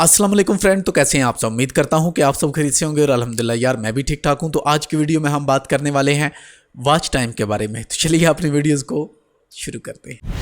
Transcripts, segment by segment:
अस्सलाम वालेकुम फ्रेंड। तो कैसे हैं आप सब? उम्मीद करता हूं कि आप सब खरीद से होंगे और अल्हम्दुलिल्लाह यार मैं भी ठीक ठाक हूं। तो आज की वीडियो में हम बात करने वाले हैं वॉच टाइम के बारे में। तो चलिए अपनी वीडियोस को शुरू करते हैं।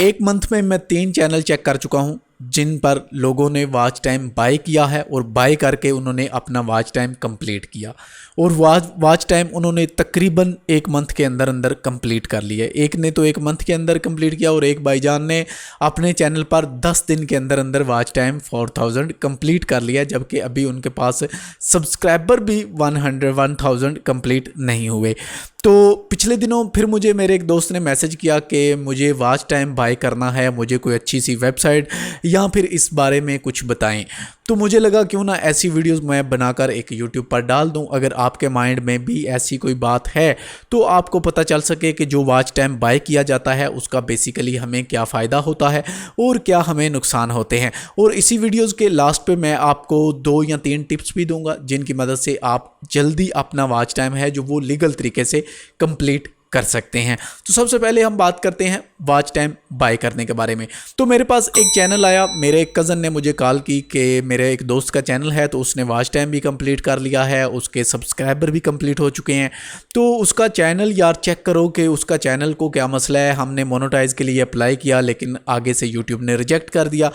एक मंथ में मैं 3 चैनल चेक कर चुका हूं जिन पर लोगों ने वॉच टाइम बाय किया है और बाय करके उन्होंने अपना वॉच टाइम कंप्लीट किया और वॉच टाइम उन्होंने तकरीबन एक मंथ के अंदर अंदर कंप्लीट कर लिया। एक ने तो एक मंथ के अंदर कंप्लीट किया और एक भाईजान ने अपने चैनल पर 10 दिन के अंदर अंदर वॉच टाइम 4000 कंप्लीट कर लिया, जबकि अभी उनके पास सब्सक्राइबर भी 1000 कंप्लीट नहीं हुए। तो पिछले दिनों फिर मुझे मेरे एक दोस्त ने मैसेज किया कि मुझे वॉच टाइम बाय करना है, मुझे कोई अच्छी सी वेबसाइट या फिर इस बारे में कुछ बताएं। तो मुझे लगा क्यों ना ऐसी वीडियोस मैं बनाकर एक यूट्यूब पर डाल दूं। अगर आपके माइंड में भी ऐसी कोई बात है तो आपको पता चल सके कि जो वॉच टाइम बाय किया जाता है उसका बेसिकली हमें क्या फ़ायदा होता है और क्या हमें नुकसान होते हैं। और इसी वीडियोस के लास्ट पे मैं आपको 2 या 3 टिप्स भी दूंगा जिनकी मदद से आप जल्दी अपना वॉच टाइम है जो वो लीगल तरीके से कंप्लीट कर सकते हैं। तो सबसे पहले हम बात करते हैं वॉच टाइम बाय करने के बारे में। तो मेरे पास एक चैनल आया, मेरे एक कज़न ने मुझे कॉल की कि मेरे एक दोस्त का चैनल है तो उसने वॉच टाइम भी कंप्लीट कर लिया है, उसके सब्सक्राइबर भी कंप्लीट हो चुके हैं। तो उसका चैनल यार चेक करो कि उसका चैनल को क्या मसला है। हमने मोनेटाइज़ के लिए अप्लाई किया लेकिन आगे से यूट्यूब ने रिजेक्ट कर दिया।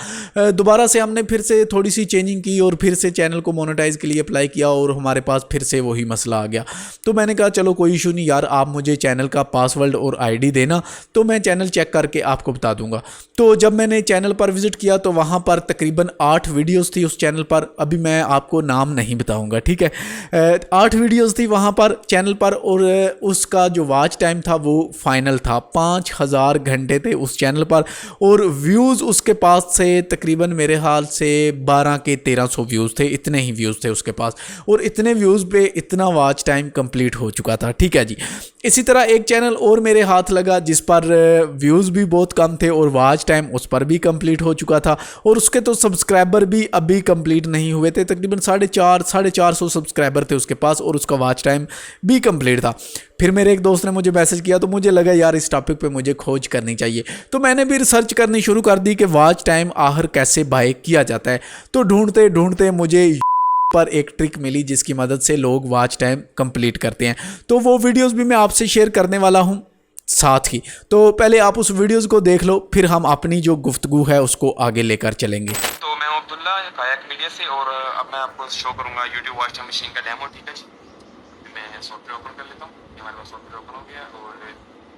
दोबारा से हमने फिर से थोड़ी सी चेंजिंग की और फिर से चैनल को मोनेटाइज़ के लिए अप्लाई किया और हमारे पास फिर से वही मसला आ गया। तो मैंने कहा चलो कोई इशू नहीं यार, आप मुझे चैनल का पासवर्ड और आईडी देना तो मैं चैनल चेक करके आपको बता दूंगा। तो जब मैंने चैनल पर विजिट किया तो वहां पर तकरीबन 8 वीडियोस थी उस चैनल पर। अभी मैं आपको नाम नहीं बताऊंगा, ठीक है। 8 वीडियोस थी वहां पर चैनल पर और उसका जो वॉच टाइम था वो फाइनल था। 5000 घंटे थे उस चैनल पर और व्यूज़ उसके पास से तकरीबन मेरे हाल से 12 के 1300 व्यूज़ थे। इतने ही व्यूज़ थे उसके पास और इतने व्यूज़ पे इतना वॉच टाइम कंप्लीट हो चुका था, ठीक है जी। इसी तरह एक चैनल और मेरे हाथ लगा जिस पर व्यूज़ भी बहुत कम थे और वॉच टाइम उस पर भी कंप्लीट हो चुका था और उसके तो सब्सक्राइबर भी अभी कंप्लीट नहीं हुए थे। तकरीबन 450 सब्सक्राइबर थे उसके पास और उसका वॉच टाइम भी कंप्लीट था। फिर मेरे एक दोस्त ने मुझे मैसेज किया तो मुझे लगा यार इस टॉपिक पे मुझे खोज करनी चाहिए। तो मैंने भी रिसर्च करनी शुरू कर दी कि वॉच टाइम आखिर कैसे बाय किया जाता है। तो ढूंढते ढूंढते मुझे पर एक ट्रिक मिली जिसकी मदद से लोग वॉच टाइम कंप्लीट करते हैं। तो वो वीडियोस भी मैं आपसे शेयर करने वाला हूं साथ ही। तो पहले आप उस वीडियोस को देख लो, फिर हम अपनी जो गुफ्तगू है उसको आगे लेकर चलेंगे। तो मैं अब्दुल्ला कायक मीडिया से और अब मैं आपको शो करूंगा यूट्यूब वॉच टाइम मशीन का डेमो, ठीक है जी। मैं सॉफ्टवेयर ओपन कर लेता हूँ। ये हमारे पास सॉफ्टवेयर ओपन हो गया और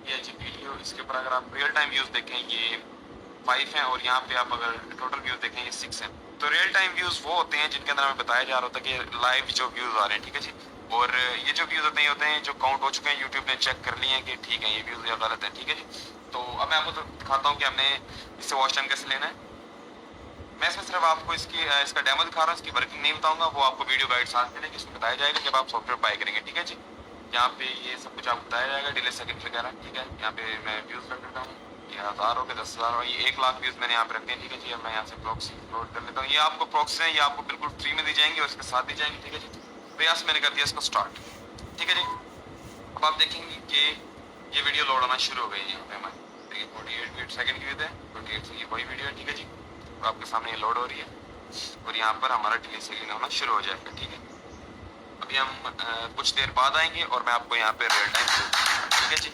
ये जी वीडियो, इसके ऊपर अगर आप रियल टाइम व्यूज़ देखें ये 5 हैं और यहाँ पे आप अगर टोटल व्यूज़ देखें ये 6 हैं। तो रियल टाइम व्यूज़ वो होते हैं जिनके अंदर हमें बताया जा रहा होता है कि लाइव जो व्यूज़ आ रहे हैं, ठीक है जी। और ये जो व्यूज़ होते हैं जो काउंट हो चुके हैं, यूट्यूब ने चेक कर लिए हैं कि ठीक है ये व्यूज़ या गलत है, ठीक है जी। तो अब मैं आपको दिखाता हूँ कि हमने इससे वॉच टाइम कैसे लेना है। मैं इसमें सिर्फ आपको इसका डेमो दिखा रहा हूँ, इसकी वर्किंग नहीं बताऊंगा। वो आपको वीडियो गाइड साथ मिलेगी, इसमें बताया जाएगा जब आप सॉफ्टवेयर बाय करेंगे, ठीक है जी। यहाँ पे ये सब कुछ आपको बताया जाएगा, डिले सेकंड वगैरह, ठीक है। यहाँ पे मैं व्यूज़ रख देता हूँ, ये 1000 हो गए, 10,000 हो, ये 1 लाख व्यूज़ मैंने यहाँ पे रखते हैं, ठीक है जी। अब मैं यहाँ से प्रॉक्सी लोड कर लेता हूँ। ये आपको प्रॉक्सी है, ये आपको बिल्कुल फ्री में दी जाएंगी और इसके साथ दी जाएंगी, ठीक है जी। तो यहाँ से मैंने कर दिया इसको स्टार्ट, ठीक है जी। अब आप देखेंगे कि ये वीडियो लोड होना शुरू हो गई है। यहाँ पे हमारी देखिए 48 सेकंड की वीडियो है, 48 से ये वही वीडियो है, ठीक है जी। तो आपके सामने ये लोड हो रही है और यहाँ पर हमारा डिले सेकंड होना शुरू हो जाएगा, ठीक है। अभी हम कुछ देर बाद आएंगे और मैं आपको यहाँ पे रियल टाइम, ठीक है जी।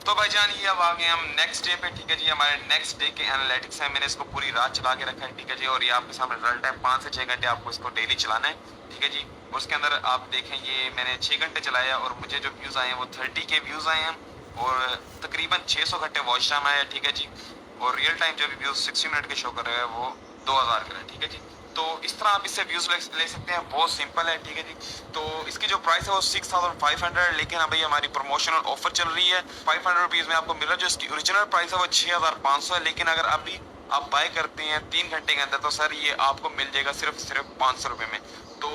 तो भाईजान ये अब आ गए हम नेक्स्ट डे पे, ठीक है जी। हमारे नेक्स्ट डे के एनालिटिक्स है, मैंने इसको पूरी रात चला के रखा है, ठीक है जी। और ये आपके सामने रियल टाइम 5 से 6 घंटे आपको इसको डेली चलाना है, ठीक है जी। उसके अंदर आप देखें ये मैंने 6 घंटे चलाया और मुझे जो व्यूज़ आए हैं वो 30 के व्यूज़ आए हैं और तकरीबन 600 घंटे वॉच टाइम आया, ठीक है जी। और रियल टाइम जो व्यूज़ 60 मिनट के शो कर रहे हैं वो 2000 का है, ठीक है जी। तो इस तरह आप इससे व्यूज़ ले सकते हैं, बहुत सिंपल है, ठीक है जी। तो इसकी जो प्राइस है वो 6500, लेकिन अभी हमारी प्रमोशनल ऑफर चल रही है। 500 रुपीज़ में आपको मिल रहा है। जो इसकी ओरिजिनल प्राइस है वो 6500 है, लेकिन अगर अभी आप बाय करते हैं 3 घंटे के अंदर, तो सर ये आपको मिल जाएगा सिर्फ 500 रुपये में। तो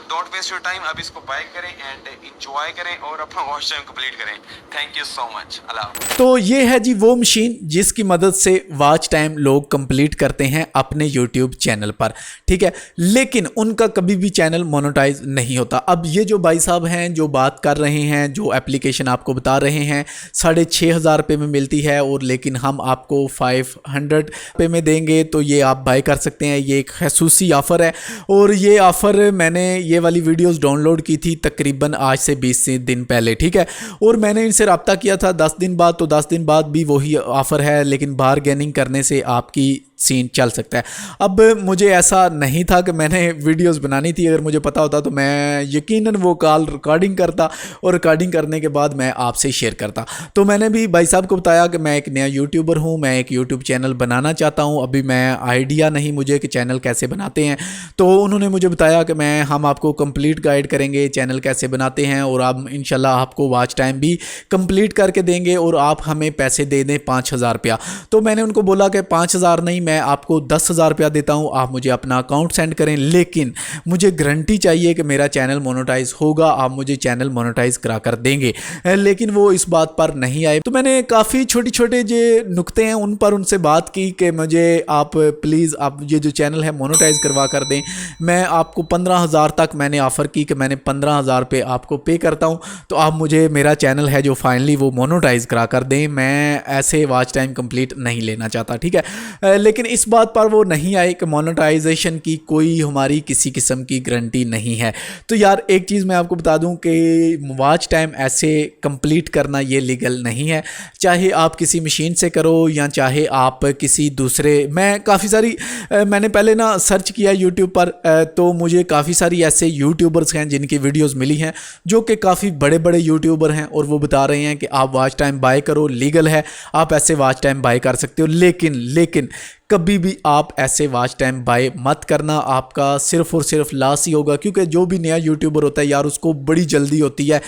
डोंट वेस्ट योर टाइम, अब इसको बाय करें एंड इंजॉय करें और अपना वॉच टाइम कंप्लीट करें। Thank you so much. अल्लाह। तो ये है जी वो मशीन जिसकी मदद से वॉच टाइम लोग कंप्लीट करते हैं अपने यूट्यूब चैनल पर, ठीक है, लेकिन उनका कभी भी चैनल मोनेटाइज नहीं होता। अब ये जो भाई साहब हैं जो बात कर रहे हैं, जो एप्लीकेशन आपको बता रहे हैं 6,500 रुपये में मिलती है और लेकिन हम आपको 500 रुपये में देंगे, तो ये आप बाय कर सकते हैं। ये एक खसूसी ऑफ़र है और ये ऑफ़र मैंने ये वाली वीडियोस डाउनलोड की थी तकरीबन आज से 20 दिन पहले, ठीक है, और मैंने इनसे रब्ता किया था 10 दिन बाद, तो 10 दिन बाद भी वही ऑफ़र है, लेकिन बारगेनिंग करने से आपकी सीन चल सकता है। अब मुझे ऐसा नहीं था कि मैंने वीडियोस बनानी थी, अगर मुझे पता होता तो मैं यकीनन वो कॉल रिकॉर्डिंग करता और रिकॉर्डिंग करने के बाद मैं आपसे शेयर करता। तो मैंने भी भाई साहब को बताया कि मैं एक नया यूट्यूबर हूँ, मैं एक यूट्यूब चैनल बनाना चाहता हूँ, अभी मैं आइडिया नहीं मुझे कि चैनल कैसे बनाते हैं। तो उन्होंने मुझे बताया कि हम आपको कंप्लीट गाइड करेंगे चैनल कैसे बनाते हैं और आप इंशाल्लाह आपको वॉच टाइम भी कंप्लीट करके देंगे और आप हमें पैसे दे दें 5,000 रुपया। तो मैंने उनको बोला कि 5,000 नहीं, मैं आपको 10,000 रुपया देता हूं, आप मुझे अपना अकाउंट सेंड करें, लेकिन मुझे गारंटी चाहिए कि मेरा चैनल मोनेटाइज होगा, आप मुझे चैनल मोनेटाइज करा कर देंगे। लेकिन वो इस बात पर नहीं आए। तो मैंने काफ़ी छोटे छोटे जो नुक्ते हैं उन पर उनसे बात की कि मुझे आप प्लीज़ आप ये जो चैनल है मोनेटाइज करवा कर दें। मैं आपको 15,000 तक मैंने ऑफ़र की कि मैंने 15,000 पे आपको पे करता हूँ, तो आप मुझे मेरा चैनल है जो फाइनली वो मोनेटाइज करा कर दें। मैं ऐसे वॉच टाइम कंप्लीट नहीं लेना चाहता, ठीक है। लेकिन इस बात पर वो नहीं आए कि मोनेटाइजेशन की कोई हमारी किसी किस्म की गारंटी नहीं है। तो यार एक चीज़ मैं आपको बता दूं कि वॉच टाइम ऐसे कंप्लीट करना ये लीगल नहीं है, चाहे आप किसी मशीन से करो या चाहे आप किसी दूसरे। मैं काफ़ी सारी मैंने पहले ना सर्च किया यूट्यूब पर, तो मुझे काफ़ी सारी ऐसे यूट्यूबर्स हैं जिनकी वीडियोस मिली हैं जो कि काफ़ी बड़े बड़े यूट्यूबर हैं और वो बता रहे हैं कि आप वॉच टाइम बाय करो, लीगल है, आप ऐसे वॉच टाइम बाय कर सकते हो। लेकिन कभी भी आप ऐसे वॉच टाइम बाय मत करना, आपका सिर्फ और सिर्फ लॉस ही होगा। क्योंकि जो भी नया यूट्यूबर होता है यार उसको बड़ी जल्दी होती है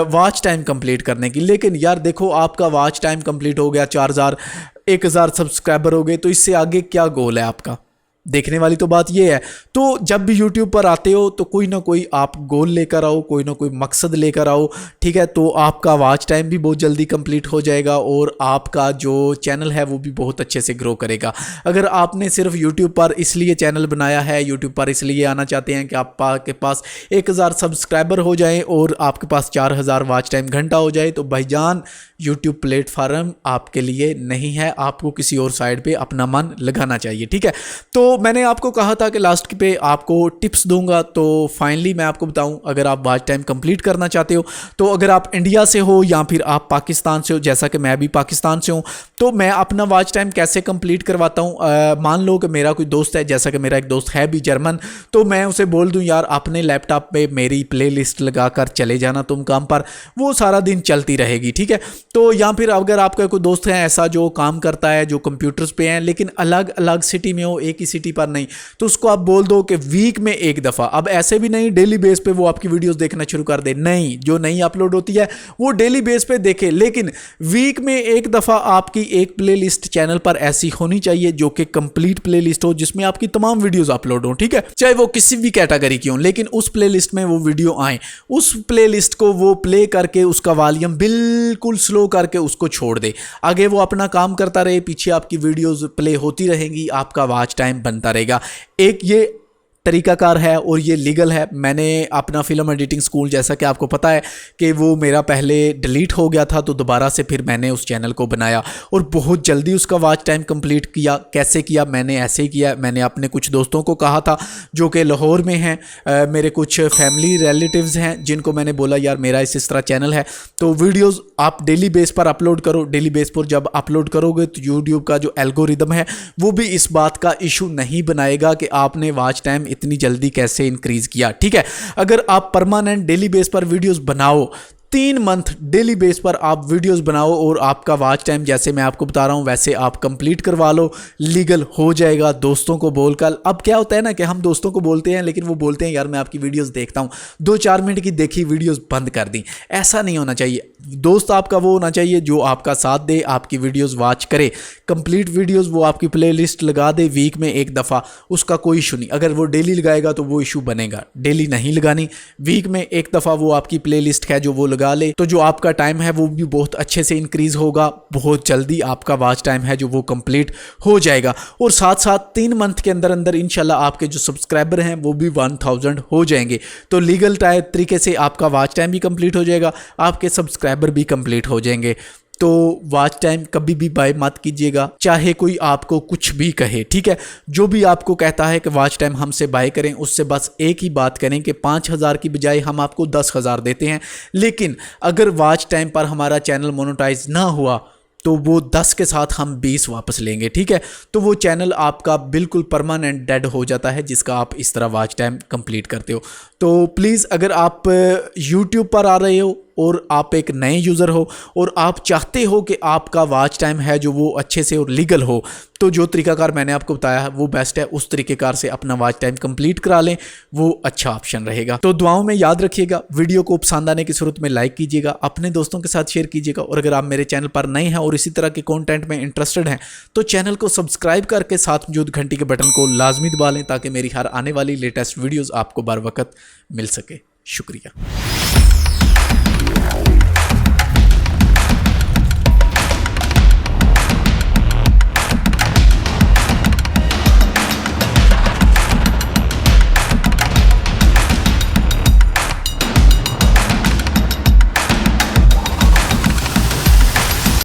वॉच टाइम कंप्लीट करने की। लेकिन यार देखो आपका वॉच टाइम कंप्लीट हो गया, 4,000 1,000 सब्सक्राइबर हो गए, तो इससे आगे क्या गोल है आपका? देखने वाली तो बात ये है। तो जब भी यूट्यूब पर आते हो तो कोई ना कोई आप गोल लेकर आओ, कोई ना कोई मकसद लेकर आओ, ठीक है, तो आपका वॉच टाइम भी बहुत जल्दी कंप्लीट हो जाएगा और आपका जो चैनल है वो भी बहुत अच्छे से ग्रो करेगा। अगर आपने सिर्फ यूट्यूब पर इसलिए चैनल बनाया है, यूट्यूब पर इसलिए आना चाहते हैं कि आपके पास 1,000 सब्सक्राइबर हो जाए और आपके पास 4,000 वॉच टाइम घंटा हो जाए, तो भाईजान यूट्यूब प्लेटफार्म आपके लिए नहीं है, आपको किसी और साइड पे अपना मन लगाना चाहिए, ठीक है। तो मैंने आपको कहा था कि लास्ट पे आपको टिप्स दूंगा, तो फाइनली मैं आपको बताऊं, अगर आप वॉच टाइम कंप्लीट करना चाहते हो, तो अगर आप इंडिया से हो या फिर आप पाकिस्तान से हो, जैसा कि मैं भी पाकिस्तान से हूं, तो मैं अपना वॉच टाइम कैसे कंप्लीट करवाता हूं। मान लो कि मेरा कोई दोस्त है, जैसा कि मेरा एक दोस्त है भी जर्मन, तो मैं उसे बोल दूं यार अपने लैपटॉप पे मेरी प्ले लिस्ट लगा कर चले जाना तुम काम पर, वो सारा दिन चलती रहेगी, ठीक है। तो या फिर अगर आपका कोई दोस्त है ऐसा जो काम करता है, जो कंप्यूटर्स पे हैं लेकिन अलग अलग सिटी में हो, एक ही सिटी पर नहीं, तो उसको आप बोल दो कि वीक में एक दफ़ा, अब ऐसे भी नहीं डेली बेस पे वो आपकी वीडियोस देखना शुरू कर दे, नहीं, जो नहीं अपलोड होती है वो डेली बेस पे देखे, लेकिन वीक में एक दफ़ा आपकी एक प्लेलिस्ट चैनल पर ऐसी होनी चाहिए जो कि कंप्लीट प्लेलिस्ट हो, जिसमें आपकी तमाम वीडियोस अपलोड हो, ठीक है, चाहे वो किसी भी कैटेगरी की हो, लेकिन उस प्लेलिस्ट में वो वीडियो आए, उस प्लेलिस्ट को वो प्ले करके उसका वॉल्यूम बिल्कुल स्लो करके उसको छोड़ दे, आगे वो अपना काम करता रहे, पीछे आपकी वीडियोस प्ले होती रहेंगी, आपका वॉच टाइम बनता रहेगा। एक ये तरीकाकार है और ये लीगल है। मैंने अपना फिल्म एडिटिंग स्कूल, जैसा कि आपको पता है कि वो मेरा पहले डिलीट हो गया था, तो दोबारा से फिर मैंने उस चैनल को बनाया और बहुत जल्दी उसका वॉच टाइम कंप्लीट किया। कैसे किया? मैंने ऐसे ही किया, मैंने अपने कुछ दोस्तों को कहा था जो कि लाहौर में हैं, मेरे कुछ फैमिली रिलेटिव्स हैं, जिनको मैंने बोला यार मेरा इस तरह चैनल है, तो वीडियोज़ आप डेली बेस पर अपलोड करो। डेली बेस पर जब अपलोड करोगे तो यूट्यूब का जो एल्गोरिदम है वो भी इस बात का इशू नहीं बनाएगा कि आपने वॉच टाइम इतनी जल्दी कैसे इंक्रीज़ किया, ठीक है। अगर आप परमानेंट डेली बेस पर वीडियोस बनाओ, 3 मंथ डेली बेस पर आप वीडियोस बनाओ और आपका वॉच टाइम जैसे मैं आपको बता रहा हूँ वैसे आप कंप्लीट करवा लो, लीगल हो जाएगा दोस्तों को बोलकर। अब क्या होता है ना कि हम दोस्तों को बोलते हैं लेकिन वो बोलते हैं यार मैं आपकी वीडियोस देखता हूँ, 2-4 मिनट की देखी वीडियोस बंद कर दी। ऐसा नहीं होना चाहिए। दोस्त आपका वो होना चाहिए जो आपका साथ दे, आपकी वीडियोस वॉच करे, कंप्लीट वीडियोस वो आपकी प्लेलिस्ट लगा दे वीक में एक दफ़ा, उसका कोई इशू नहीं। अगर वो डेली लगाएगा तो वो इशू बनेगा, डेली नहीं लगानी, वीक में एक दफ़ा वो आपकी प्लेलिस्ट है जो वो लगा ले, तो जो आपका टाइम है वो भी बहुत अच्छे से इंक्रीज़ होगा, बहुत जल्दी आपका वॉच टाइम है जो वो कंप्लीट हो जाएगा। और साथ साथ 3 मंथ के अंदर अंदर इंशाल्लाह आपके जो सब्सक्राइबर हैं वो भी 1000 हो जाएंगे। तो लीगल तरीके से आपका वॉच टाइम भी कंप्लीट हो जाएगा, आपके सब्सक्राइबर भी कंप्लीट हो जाएंगे। तो वॉच टाइम कभी भी बाय मत कीजिएगा, चाहे कोई आपको कुछ भी कहे, ठीक है। जो भी आपको कहता है कि वॉच टाइम हमसे बाय करें, उससे बस एक ही बात करें कि 5000 की बजाय हम आपको 10,000 देते हैं, लेकिन अगर वॉच टाइम पर हमारा चैनल मोनेटाइज ना हुआ तो वो 10 के साथ हम 20 वापस लेंगे, ठीक है। तो वो चैनल आपका बिल्कुल परमानेंट डेड हो जाता है जिसका आप इस तरह वॉच टाइम कंप्लीट करते हो। तो प्लीज़ अगर आप YouTube पर आ रहे हो और आप एक नए यूज़र हो और आप चाहते हो कि आपका वॉच टाइम है जो वो अच्छे से और लीगल हो, तो जो तरीकाकार मैंने आपको बताया है वो बेस्ट है। उस तरीक़ेकार से अपना वॉच टाइम कंप्लीट करा लें, वो अच्छा ऑप्शन रहेगा। तो दुआओं में याद रखिएगा, वीडियो को पसंद आने की सूरत में लाइक कीजिएगा, अपने दोस्तों के साथ शेयर कीजिएगा, और अगर आप मेरे चैनल पर नए हैं और इसी तरह के कंटेंट में इंटरेस्टेड हैं तो चैनल को सब्सक्राइब करके साथ मौजूद घंटी के बटन को लाजमी दबा लें ताकि मेरी हर आने वाली लेटेस्ट वीडियोज़ आपको बर वक्त मिल सके। शुक्रिया।